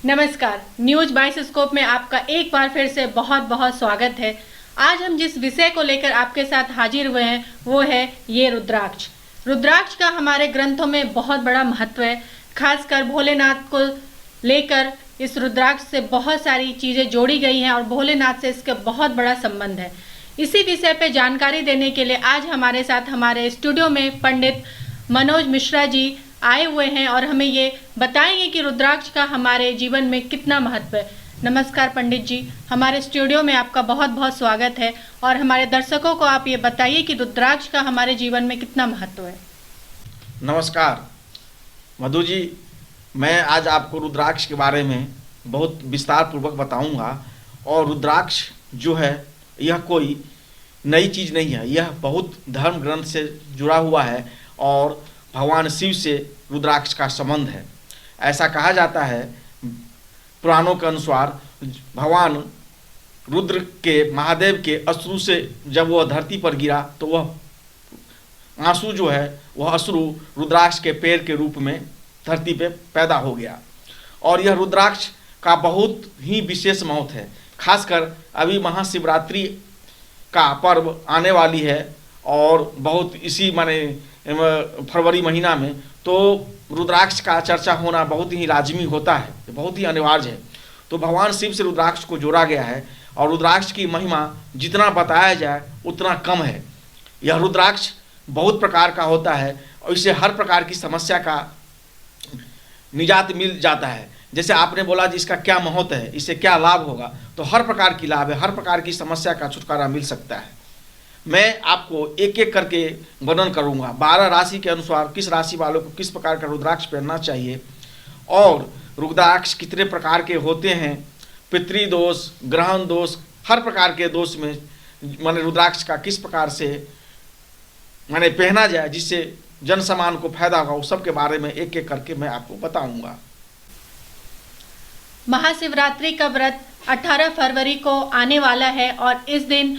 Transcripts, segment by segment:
नमस्कार, news bioscope में आपका एक बार फिर से बहुत बहुत स्वागत है। आज हम जिस विषय को लेकर आपके साथ हाजिर हुए हैं वो है ये रुद्राक्ष। रुद्राक्ष का हमारे ग्रंथों में बहुत बड़ा महत्व है। खासकर भोलेनाथ को लेकर इस रुद्राक्ष से बहुत सारी चीज़ें जोड़ी गई हैं और भोलेनाथ से इसका बहुत बड़ा संबंध है। इसी विषय पे जानकारी देने के लिए आज हमारे साथ हमारे स्टूडियो में पंडित मनोज मिश्रा जी आए हुए हैं और हमें ये बताएंगे कि रुद्राक्ष का हमारे जीवन में कितना महत्व है। नमस्कार पंडित जी, हमारे स्टूडियो में आपका बहुत बहुत स्वागत है और हमारे दर्शकों को आप ये बताइए कि रुद्राक्ष का हमारे जीवन में कितना महत्व है। नमस्कार मधु जी, मैं आज आपको रुद्राक्ष के बारे में बहुत विस्तार पूर्वक बताऊंगा। और रुद्राक्ष जो है यह कोई नई चीज़ नहीं है, यह बहुत धर्म ग्रंथ से जुड़ा हुआ है और भगवान शिव से रुद्राक्ष का संबंध है। ऐसा कहा जाता है पुराणों के अनुसार, भगवान रुद्र के महादेव के अश्रु से जब वह धरती पर गिरा तो वह आंसू जो है वह अश्रु रुद्राक्ष के पैर के रूप में धरती पे पैदा हो गया। और यह रुद्राक्ष का बहुत ही विशेष महत्व है। खासकर अभी महाशिवरात्रि का पर्व आने वाली है और बहुत इसी माने फरवरी महीना में तो रुद्राक्ष का चर्चा होना बहुत ही लाजमी होता है, बहुत ही अनिवार्य है। तो भगवान शिव से रुद्राक्ष को जोड़ा गया है और रुद्राक्ष की महिमा जितना बताया जाए उतना कम है। यह रुद्राक्ष बहुत प्रकार का होता है और इससे हर प्रकार की समस्या का निजात मिल जाता है। जैसे आपने बोला जी इसका क्या महत्व है, इससे क्या लाभ होगा, तो हर प्रकार की लाभ है, हर प्रकार की समस्या का छुटकारा मिल सकता है। मैं आपको एक एक करके वर्णन करूंगा। 12 राशि के अनुसार किस राशि वालों को किस प्रकार का रुद्राक्ष पहनना चाहिए और रुद्राक्ष कितने प्रकार के होते हैं, पितृदोष, ग्रहण दोष, हर प्रकार के दोष में माने रुद्राक्ष का किस प्रकार से माने पहना जाए जिससे जन सामान को फायदा होगा, उस सब के बारे में एक एक करके मैं आपको बताऊंगा। महाशिवरात्रि का व्रत 18 फरवरी को आने वाला है और इस दिन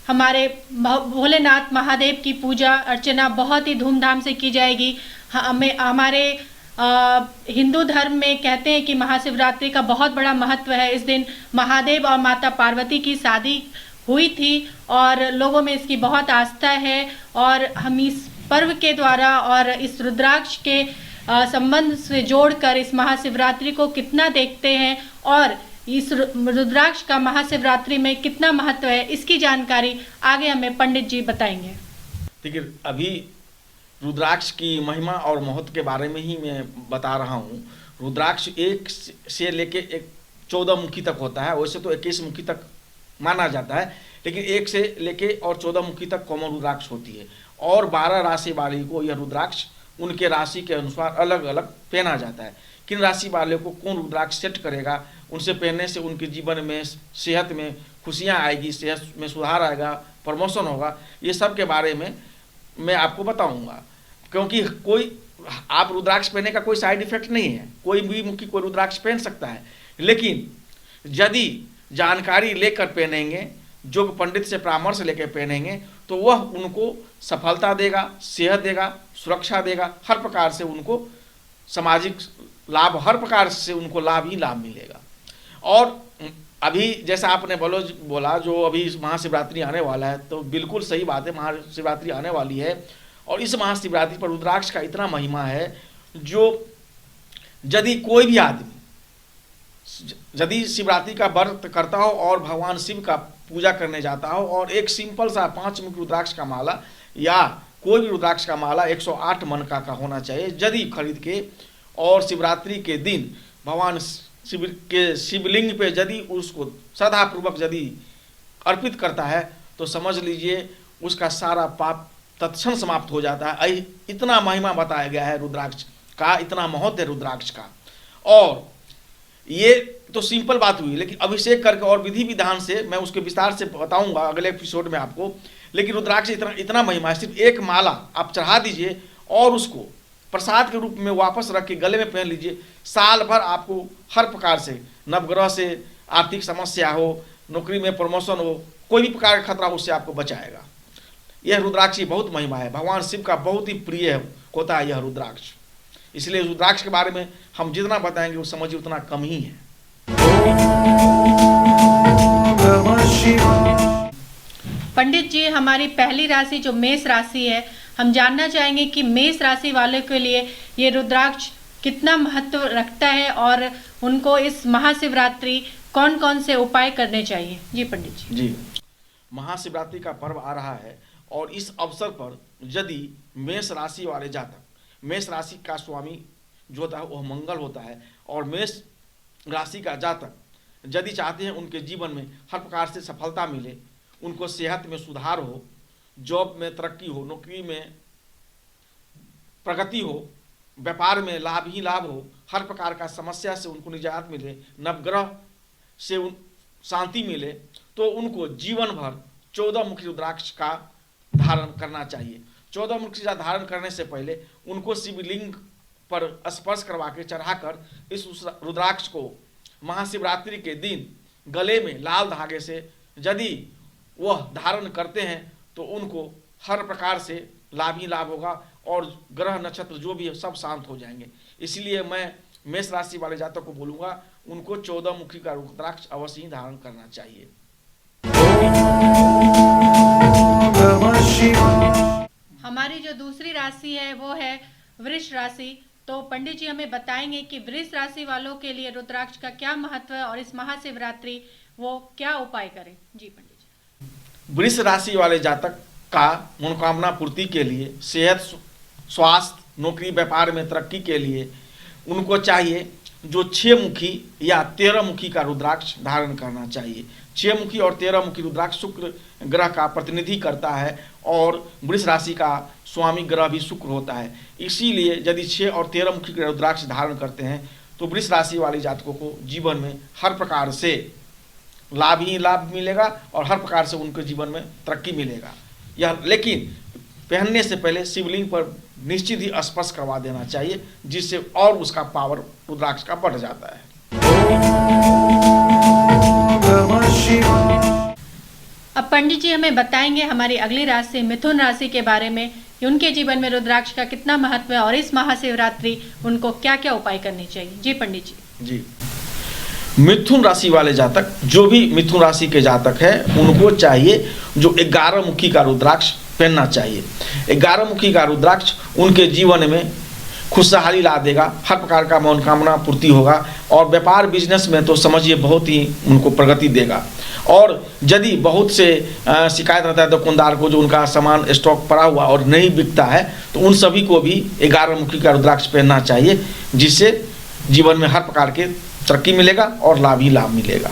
हमारे भोलेनाथ महादेव की पूजा अर्चना बहुत ही धूमधाम से की जाएगी। हमारे हिंदू धर्म में कहते हैं कि महाशिवरात्रि का बहुत बड़ा महत्व है। इस दिन महादेव और माता पार्वती की शादी हुई थी और लोगों में इसकी बहुत आस्था है और हम इस पर्व के द्वारा और इस रुद्राक्ष के संबंध से जोड़कर इस महाशिवरात्रि को कितना देखते हैं और इस रुद्राक्ष का महाशिवरात्रि में कितना महत्व है, इसकी जानकारी आगे हमें पंडित जी बताएंगे। देखिए, अभी रुद्राक्ष की महिमा और महत्व के बारे में ही मैं बता रहा हूँ। रुद्राक्ष एक से लेके एक 14 मुखी तक होता है। वैसे तो 21 मुखी तक माना जाता है, लेकिन 1 से लेके और 14 मुखी तक कॉमन रुद्राक्ष होती है। और 12 राशि वाली को यह रुद्राक्ष उनके राशि के अनुसार अलग अलग पहना जाता है। किन राशि वाले को कौन रुद्राक्ष सेट करेगा, उनसे पहनने से उनके जीवन में सेहत में खुशियाँ आएगी, सेहत में सुधार आएगा, प्रमोशन होगा, ये सब के बारे में मैं आपको बताऊंगा। क्योंकि कोई आप रुद्राक्ष पहनने का कोई साइड इफेक्ट नहीं है, कोई भी मुखी कोई रुद्राक्ष पहन सकता है। लेकिन यदि जानकारी लेकर पहनेंगे, जो पंडित से परामर्श लेकर पहनेंगे, तो वह उनको सफलता देगा, सेहत देगा, सुरक्षा देगा, हर प्रकार से उनको सामाजिक लाभ, हर प्रकार से उनको लाभ ही लाभ मिलेगा। और अभी जैसा आपने बोला जो अभी महाशिवरात्रि आने वाला है, तो बिल्कुल सही बात है, महाशिवरात्रि आने वाली है और इस महाशिवरात्रि पर रुद्राक्ष का इतना महिमा है जो यदि कोई भी आदमी यदि शिवरात्रि का व्रत करता हो और भगवान शिव का पूजा करने जाता हो और एक सिंपल सा 5 मुख रुद्राक्ष का माला या कोई भी रुद्राक्ष का माला 108 मन का होना चाहिए, यदि खरीद के और शिवरात्रि के दिन भगवान शिव के शिवलिंग पे यदि उसको श्रद्धापूर्वक यदि अर्पित करता है तो समझ लीजिए उसका सारा पाप तत्क्षण समाप्त हो जाता है। इतना महिमा बताया गया है रुद्राक्ष का, इतना महत्व है रुद्राक्ष का। और ये तो सिंपल बात हुई, लेकिन अभिषेक करके और विधि विधान से मैं उसके विस्तार से बताऊंगा अगले एपिसोड में आपको। लेकिन रुद्राक्ष इतना महिमा है, सिर्फ एक माला आप चढ़ा दीजिए और उसको प्रसाद के रूप में वापस रख के गले में पहन लीजिए। साल भर आपको हर प्रकार से नवग्रह से आर्थिक समस्या हो, नौकरी में प्रमोशन हो, कोई भी प्रकार का खतरा उससे आपको बचाएगा। यह रुद्राक्ष की बहुत महिमा है, भगवान शिव का बहुत ही प्रिय होता है यह रुद्राक्ष। इसलिए रुद्राक्ष के बारे में हम जितना बताएंगे वो समझिए उतना कम ही है। पंडित जी, हमारी पहली राशि जो मेष राशि है, हम जानना चाहेंगे कि मेष राशि वालों के लिए ये रुद्राक्ष कितना महत्व रखता है और उनको इस महाशिवरात्रि कौन कौन से उपाय करने चाहिए। जी पंडित जी। जी, महाशिवरात्रि का पर्व आ रहा है और इस अवसर पर यदि मेष राशि वाले जातक, मेष राशि का स्वामी जो होता है वह मंगल होता है, और मेष राशि का जातक यदि चाहते हैं उनके जीवन में हर प्रकार से सफलता मिले, उनको सेहत में सुधार हो, जॉब में तरक्की हो, नौकरी में प्रगति हो, व्यापार में लाभ ही लाभ हो, हर प्रकार का समस्या से उनको निजात मिले, नवग्रह से शांति मिले, तो उनको जीवन भर 14 मुखी रुद्राक्ष का धारण करना चाहिए। 14 मुखी का धारण करने से पहले उनको शिवलिंग पर स्पर्श करवा के चढ़ाकर इस रुद्राक्ष को महाशिवरात्रि के दिन गले में लाल धागे से यदि वह धारण करते हैं तो उनको हर प्रकार से लाभ ही लाभ होगा और ग्रह नक्षत्र जो भी है सब शांत हो जाएंगे। इसलिए मैं मेष राशि वाले जातक को बोलूँगा उनको 14 मुखी का रुद्राक्ष अवश्य ही धारण करना चाहिए। हमारी जो दूसरी राशि है वो है वृष राशि। तो पंडित जी हमें बताएंगे कि वृष राशि वालों के लिए रुद्राक्ष का क्या महत्व है और इस महाशिवरात्रि वो क्या उपाय करें। जी पंडित जी। वृष राशि वाले जातक का मनोकामना पूर्ति के लिए, सेहत, स्वास्थ्य, नौकरी, व्यापार में तरक्की के लिए उनको चाहिए जो 6 मुखी या 13 मुखी का रुद्राक्ष धारण करना चाहिए। 6 मुखी और 13 मुखी रुद्राक्ष शुक्र ग्रह का प्रतिनिधि करता है और वृष राशि का स्वामी ग्रह भी शुक्र होता है। इसीलिए यदि 6 और 13 मुखी का रुद्राक्ष धारण करते हैं तो वृष राशि वाले जातकों को जीवन में हर प्रकार से लाभ ही लाभ मिलेगा और हर प्रकार से उनके जीवन में तरक्की मिलेगा। यह लेकिन पहनने से पहले शिवलिंग पर निश्चित ही स्पर्श करवा देना चाहिए, जिससे और उसका पावर रुद्राक्ष का बढ़ जाता है। अब पंडित जी हमें बताएंगे हमारी अगली राशि मिथुन राशि के बारे में कि उनके जीवन में रुद्राक्ष का कितना महत्व है और इस महाशिवरात्रि उनको क्या क्या उपाय करने चाहिए। जी पंडित जी। जी, मिथुन राशि वाले जातक, जो भी मिथुन राशि के जातक है उनको चाहिए जो 11 मुखी का रुद्राक्ष पहनना चाहिए। 11 मुखी का रुद्राक्ष उनके जीवन में खुशहाली ला देगा, हर प्रकार का मनोकामना पूर्ति होगा और व्यापार बिजनेस में तो समझिए बहुत ही उनको प्रगति देगा। और यदि बहुत से शिकायत रहता है दुकानदार को जो उनका सामान स्टॉक पड़ा हुआ और नहीं बिकता है, तो उन सभी को भी 11 मुखी का रुद्राक्ष पहनना चाहिए, जिससे जीवन में हर प्रकार के तरक्की मिलेगा और लाभ ही लाभ मिलेगा।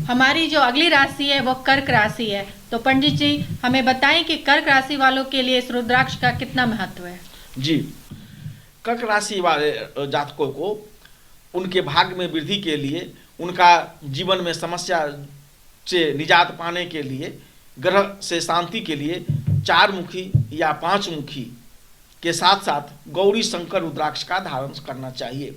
हमारी जो अगली राशि है वो कर्क राशि है। तो पंडित जी हमें बताएं कि कर्क राशि वालों के लिए इस रुद्राक्ष का कितना महत्व है। जी, कर्क राशि वाले जातकों को उनके भाग्य में वृद्धि के लिए, उनका जीवन में समस्या से निजात पाने के लिए, ग्रह से शांति के लिए 4 मुखी या 5 मुखी के साथ साथ गौरी शंकर रुद्राक्ष का धारण करना चाहिए।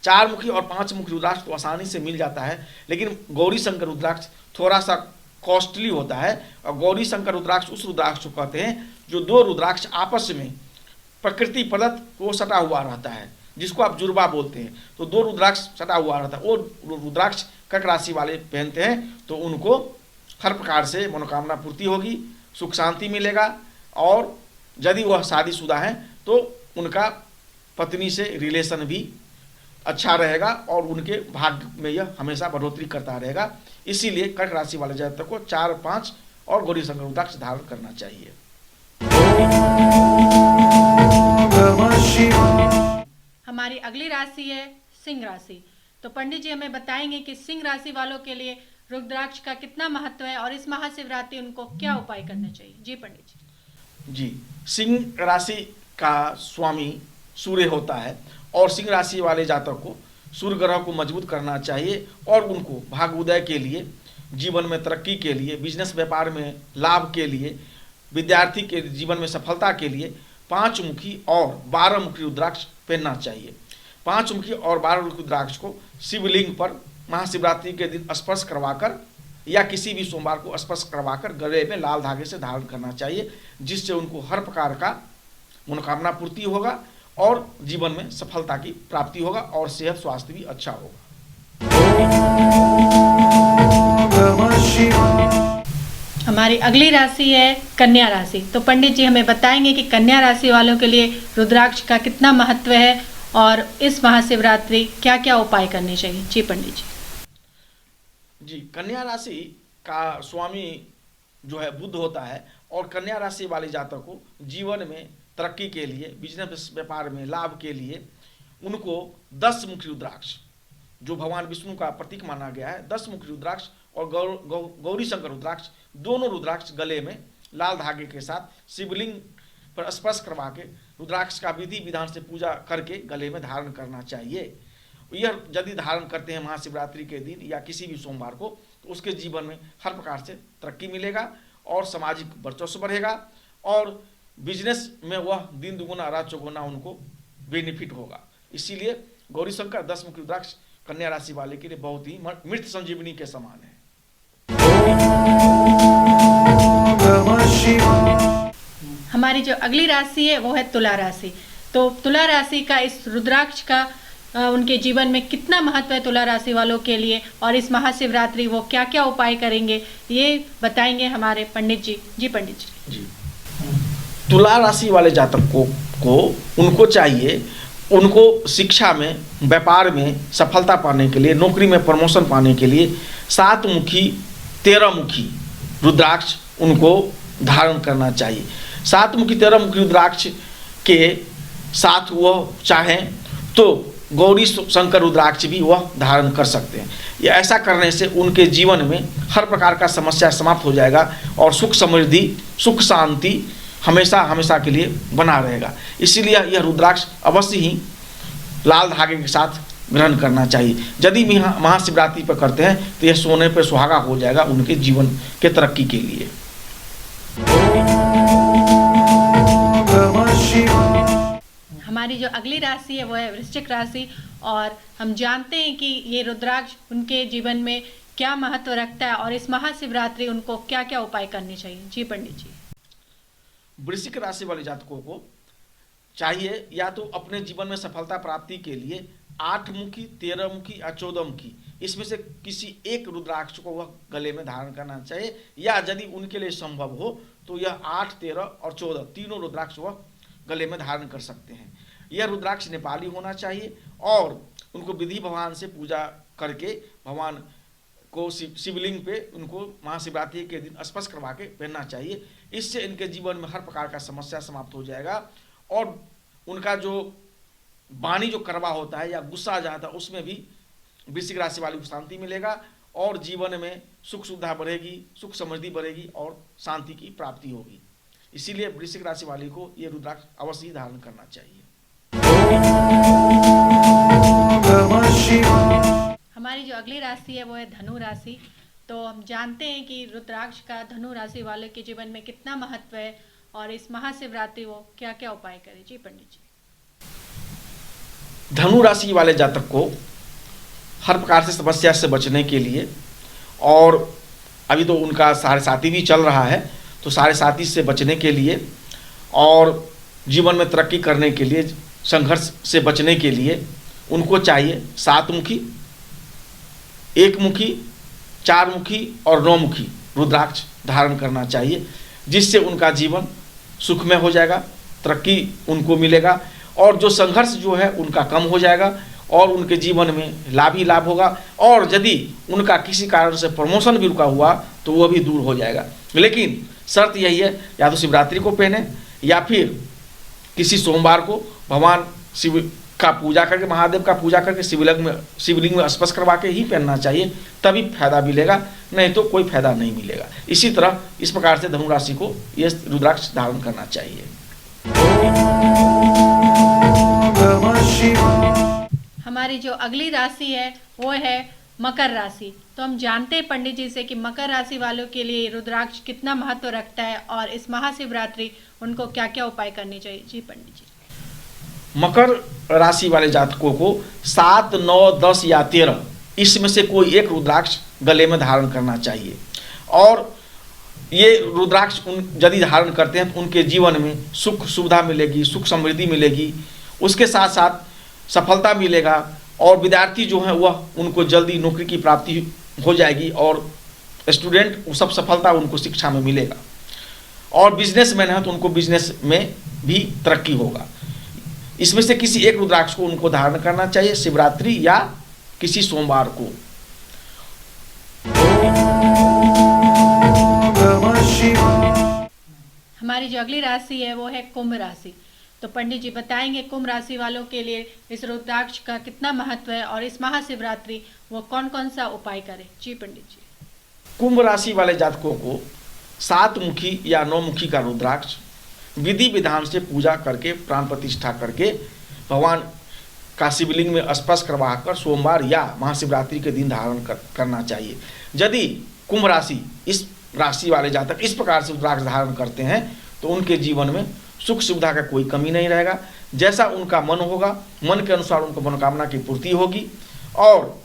4 मुखी और 5 मुखी रुद्राक्ष तो आसानी से मिल जाता है, लेकिन गौरी शंकर रुद्राक्ष थोड़ा सा कॉस्टली होता है। और गौरी शंकर रुद्राक्ष उस रुद्राक्ष को कहते हैं जो 2 रुद्राक्ष आपस में प्रकृति प्रदत्त वो सटा हुआ रहता है, जिसको आप जुड़वा बोलते हैं। तो 2 रुद्राक्ष सटा हुआ रहता है, वो रुद्राक्ष कर्क राशि वाले पहनते हैं तो उनको हर प्रकार से मनोकामना पूर्ति होगी, सुख शांति मिलेगा और यदि वह शादीशुदा हैं तो उनका पत्नी से रिलेशन भी अच्छा रहेगा और उनके भाग्य में यह हमेशा बढ़ोतरी करता रहेगा। इसीलिए कर्क राशि वाले जातक को 4, 5 और गौरी शंकर रुद्राक्ष धारण करना चाहिए। हमारी अगली राशि है सिंह राशि। तो पंडित जी हमें बताएंगे कि सिंह राशि वालों के लिए रुद्राक्ष का कितना महत्व है और इस महाशिवरात्रि उनको क्या उपाय करने चाहिए। जी पंडित जी। जी, सिंह राशि का स्वामी सूर्य होता है और सिंह राशि वाले जातक को सूर्य ग्रह को मजबूत करना चाहिए और उनको भाग्योदय के लिए, जीवन में तरक्की के लिए, बिजनेस व्यापार में लाभ के लिए, विद्यार्थी के जीवन में सफलता के लिए 5 मुखी और 12 मुखी रुद्राक्ष पहनना चाहिए। 5 मुखी और 12 मुखी रुद्राक्ष को शिवलिंग पर महाशिवरात्रि के दिन स्पर्श करवाकर या किसी भी सोमवार को स्पर्श करवाकर गले में लाल धागे से धारण करना चाहिए, जिससे उनको हर प्रकार का मनोकामना पूर्ति होगा और जीवन में सफलता की प्राप्ति होगा और सेहत स्वास्थ्य भी अच्छा होगा। हमारी अगली राशि है कन्या राशि। तो पंडित जी हमें बताएंगे कि कन्या राशि वालों के लिए रुद्राक्ष का कितना महत्व है और इस महाशिवरात्रि क्या क्या उपाय करने चाहिए। जी पंडित जी, कन्या राशि का स्वामी जो है बुध होता है और कन्या राशि वाले जातक को जीवन में तरक्की के लिए, बिजनेस व्यापार में लाभ के लिए उनको 10 मुखी रुद्राक्ष, जो भगवान विष्णु का प्रतीक माना गया है, 10 मुखी रुद्राक्ष और गौरी शंकर रुद्राक्ष, दोनों रुद्राक्ष गले में लाल धागे के साथ शिवलिंग पर स्पर्श करवा के रुद्राक्ष का विधि विधान से पूजा करके गले में धारण करना चाहिए। यह यदि धारण करते हैं महाशिवरात्रि के दिन या किसी भी सोमवार को, तो उसके जीवन में हर प्रकार से तरक्की मिलेगा और सामाजिक वर्चस्व बढ़ेगा और बिजनेस में वह दिन दुगुना रात चौगुना उनको बेनिफिट होगा। इसीलिए गौरी शंकर 10 मुखी रुद्राक्ष कन्या राशि वाले के लिए बहुत ही मृत संजीवनी के समान है। हमारी जो अगली राशि है वो है तुला राशि। तो तुला राशि का इस रुद्राक्ष का उनके जीवन में कितना महत्व है तुला राशि वालों के लिए और इस महाशिवरात्रि वो क्या क्या उपाय करेंगे, ये बताएंगे हमारे पंडित जी। जी पंडित जी। तुला राशि वाले जातकों को उनको चाहिए, उनको शिक्षा में, व्यापार में सफलता पाने के लिए, नौकरी में प्रमोशन पाने के लिए 7 मुखी 13 मुखी रुद्राक्ष उनको धारण करना चाहिए। 7 मुखी 13 मुखी रुद्राक्ष के साथ वह चाहें तो गौरी शंकर रुद्राक्ष भी वह धारण कर सकते हैं। ये ऐसा करने से उनके जीवन में हर प्रकार का समस्या समाप्त हो जाएगा और सुख समृद्धि, सुख शांति हमेशा हमेशा के लिए बना रहेगा। इसीलिए यह रुद्राक्ष अवश्य ही लाल धागे के साथ ग्रहण करना चाहिए। यदि महाशिवरात्रि पर करते हैं तो यह सोने पर सुहागा हो जाएगा उनके जीवन के तरक्की के लिए। हमारी जो अगली राशि है वो है वृश्चिक राशि और हम जानते हैं कि ये रुद्राक्ष उनके जीवन में क्या महत्व रखता है और इस महाशिवरात्रि उनको क्या क्या उपाय करने चाहिए। जी पंडित जी। वृश्चिक राशि वाले जातकों को चाहिए या तो अपने जीवन में सफलता प्राप्ति के लिए 8 मुखी 13 मुखी या 14 मुखी इसमें से किसी एक रुद्राक्ष को वह गले में धारण करना चाहिए, या यदि उनके लिए संभव हो तो यह 8, 13 और 14 तीनों रुद्राक्ष वह गले में धारण कर सकते हैं। यह रुद्राक्ष नेपाली होना चाहिए और उनको विधि भगवान से पूजा करके भगवान को शिवलिंग पे उनको महाशिवरात्रि के दिन स्पर्श करवा के पहनना चाहिए। इससे इनके जीवन में हर प्रकार का समस्या समाप्त हो जाएगा और उनका जो वाणी जो कड़वा होता है या गुस्सा आ जाता है उसमें भी वृश्चिक राशि वाली को शांति मिलेगा और जीवन में सुख सुविधा बढ़ेगी, सुख समृद्धि बढ़ेगी और शांति की प्राप्ति होगी। इसीलिए वृश्चिक राशि वाली को ये रुद्राक्ष अवश्य धारण करना चाहिए। हमारी जो अगली राशि है वो है धनु राशि। तो हम जानते हैं कि रुद्राक्ष का धनु राशि वाले के जीवन में कितना महत्व है और इस महाशिवरात्रि वो क्या क्या उपाय करें। जी पंडित जी। धनु राशि वाले जातक को हर प्रकार से समस्या से बचने के लिए, और अभी तो उनका साढ़े साथी भी चल रहा है, तो साढ़े साथी से बचने के लिए और जीवन में तरक्की करने के लिए, संघर्ष से बचने के लिए उनको चाहिए 7 मुखी, 1 मुखी, 4 मुखी और 9 मुखी रुद्राक्ष धारण करना चाहिए, जिससे उनका जीवन सुखमय हो जाएगा, तरक्की उनको मिलेगा और जो संघर्ष जो है उनका कम हो जाएगा और उनके जीवन में लाभ ही लाभ होगा। और यदि उनका किसी कारण से प्रमोशन भी रुका हुआ तो वह भी दूर हो जाएगा। लेकिन शर्त यही है, या तो शिवरात्रि को पहने या फिर किसी सोमवार को भगवान शिव का पूजा करके, महादेव का पूजा करके शिवलिंग में स्पर्श करवा के ही पहनना चाहिए, तभी फायदा मिलेगा, नहीं तो कोई फायदा नहीं मिलेगा। इसी तरह इस प्रकार से धनु राशि को ये रुद्राक्ष धारण करना चाहिए। हमारी जो अगली राशि है वो है मकर राशि। तो हम जानते हैं पंडित जी से कि मकर राशि वालों के लिए रुद्राक्ष कितना महत्व रखता है और इस महाशिवरात्रि उनको क्या क्या उपाय करने चाहिए। जी पंडित जी। मकर राशि वाले जातकों को 7, 9, 10 या 13 इसमें से कोई एक रुद्राक्ष गले में धारण करना चाहिए और ये रुद्राक्ष यदि धारण करते हैं तो उनके जीवन में सुख सुविधा मिलेगी, सुख समृद्धि मिलेगी, उसके साथ साथ सफलता मिलेगा और विद्यार्थी जो हैं वह उनको जल्दी नौकरी की प्राप्ति हो जाएगी और स्टूडेंट सब सफलता उनको शिक्षा में मिलेगा। और बिजनेसमैन है तो उनको बिजनेस में भी तरक्की होगा। इसमें से किसी एक रुद्राक्ष को उनको धारण करना चाहिए शिवरात्रि या किसी सोमवार को। हमारी जो अगली राशि है वो है कुंभ राशि। तो पंडित जी बताएंगे कुंभ राशि वालों के लिए इस रुद्राक्ष का कितना महत्व है और इस महाशिवरात्रि वो कौन कौन सा उपाय करें। जी पंडित जी। कुंभ राशि वाले जातकों को 7 मुखी या 9 मुखी का रुद्राक्ष विधि विधान से पूजा करके प्राण प्रतिष्ठा करके भगवान का शिवलिंग में स्पर्श करवा कर सोमवार या महाशिवरात्रि के दिन धारण करना चाहिए। यदि कुंभ राशि इस राशि वाले जातक इस प्रकार से रुद्राक्ष धारण करते हैं तो उनके जीवन में सुख सुविधा का कोई कमी नहीं रहेगा। जैसा उनका मन होगा मन के अनुसार उनको मनोकामना की पूर्ति होगी और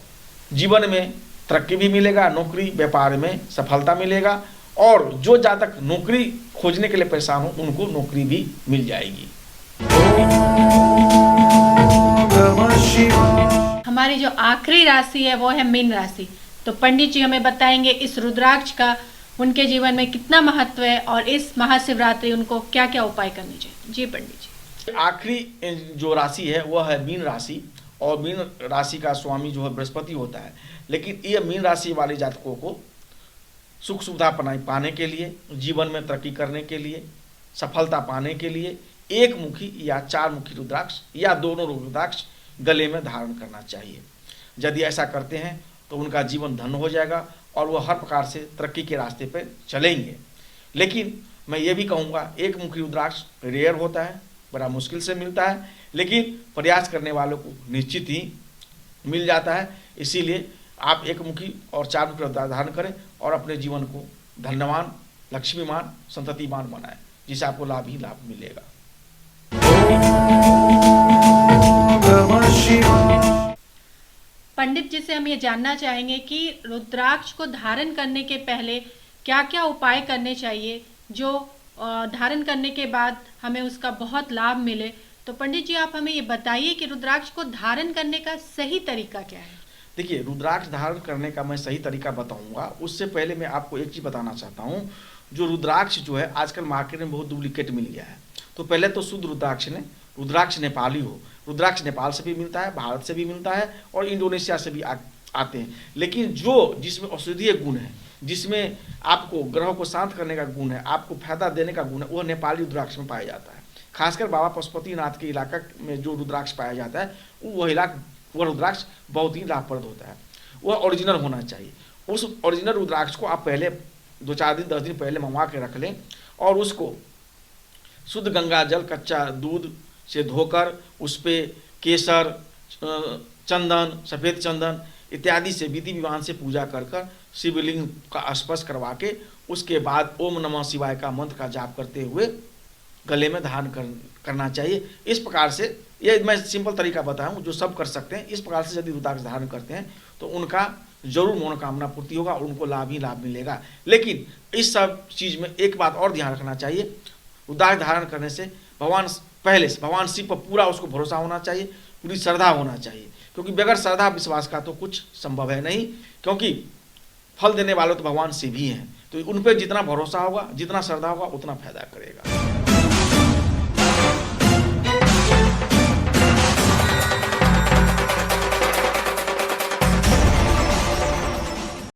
जीवन में तरक्की भी मिलेगा, नौकरी व्यापार में सफलता मिलेगा और जो जातक नौकरी खोजने के लिए परेशान हो उनको नौकरी भी मिल जाएगी। हमारी जो आखिरी राशि है वो है मीन राशि। तो पंडित जी हमें बताएंगे इस रुद्राक्ष का उनके जीवन में कितना महत्व है और इस महाशिवरात्रि उनको क्या क्या उपाय करने चाहिए। जी पंडित जी। आखिरी जो राशि है वह है मीन राशि और मीन राशि का स्वामी जो है बृहस्पति होता है। लेकिन ये मीन राशि वाले जातकों को सुख सुविधा पाने के लिए, जीवन में तरक्की करने के लिए, सफलता पाने के लिए 1 मुखी या 4 मुखी रुद्राक्ष या दोनों रुद्राक्ष गले में धारण करना चाहिए। यदि ऐसा करते हैं तो उनका जीवन धन्य हो जाएगा और वह हर प्रकार से तरक्की के रास्ते पर चलेंगे। लेकिन मैं ये भी कहूँगा 1 मुखी रुद्राक्ष रेयर होता है, बड़ा मुश्किल से मिलता है, लेकिन प्रयास करने वालों को निश्चित ही मिल जाता है। इसीलिए आप 1 मुखी और 4 मुखी रुद्राक्ष धारण करें और अपने जीवन को धन्यवान, लक्ष्मीमान, संततिमान बनाएं, जिससे आपको लाभ ही लाभ मिलेगा। पंडित जी से हम ये जानना चाहेंगे कि रुद्राक्ष को धारण करने के पहले क्या क्या उपाय करने चाहिए जो धारण करने के बाद हमें उसका बहुत लाभ मिले। तो पंडित जी आप हमें ये बताइए कि रुद्राक्ष को धारण करने का सही तरीका क्या है। देखिए, रुद्राक्ष धारण करने का मैं सही तरीका बताऊंगा। उससे पहले मैं आपको एक चीज़ बताना चाहता हूं। जो रुद्राक्ष जो है आजकल मार्केट में बहुत डुप्लीकेट मिल गया है। तो पहले तो शुद्ध रुद्राक्ष नेपाली हो। रुद्राक्ष नेपाल से भी मिलता है, भारत से भी मिलता है और इंडोनेशिया से भी आते हैं। लेकिन जिसमें औषधीय गुण है, जिसमें आपको ग्रहों को शांत करने का गुण है, आपको फायदा देने का गुण है, वह नेपाली रुद्राक्ष में पाया जाता है। खासकर बाबा पशुपतिनाथ के इलाका में जो रुद्राक्ष पाया जाता है वह रुद्राक्ष बहुत ही लाभप्रद होता है। वह ओरिजिनल होना चाहिए। उस ओरिजिनल रुद्राक्ष को आप पहले 2-4 दिन 10 दिन पहले मंगवा के रख लें और उसको शुद्ध गंगा जल कच्चा दूध से धोकर उस पर केसर, चंदन, सफ़ेद चंदन इत्यादि से विधि विधान से पूजा कर शिवलिंग का स्पर्श करवा के उसके बाद ओम नमः शिवाय का मंत्र का जाप करते हुए गले में धारण करना चाहिए। इस प्रकार से ये मैं सिंपल तरीका बताऊं जो सब कर सकते हैं। इस प्रकार से यदि रुद्राक्ष धारण करते हैं तो उनका जरूर मनोकामना पूर्ति होगा और उनको लाभ ही लाभ मिलेगा। लेकिन इस सब चीज़ में एक बात और ध्यान रखना चाहिए। रुद्राक्ष धारण करने से भगवान शिव पर पूरा उसको भरोसा होना चाहिए, पूरी श्रद्धा होना चाहिए, क्योंकि बगैर श्रद्धा विश्वास का तो कुछ संभव है नहीं। क्योंकि फल देने वाले तो भगवान शिव ही हैं। तो उन पर जितना भरोसा होगा, जितना श्रद्धा होगा उतना फायदा करेगा।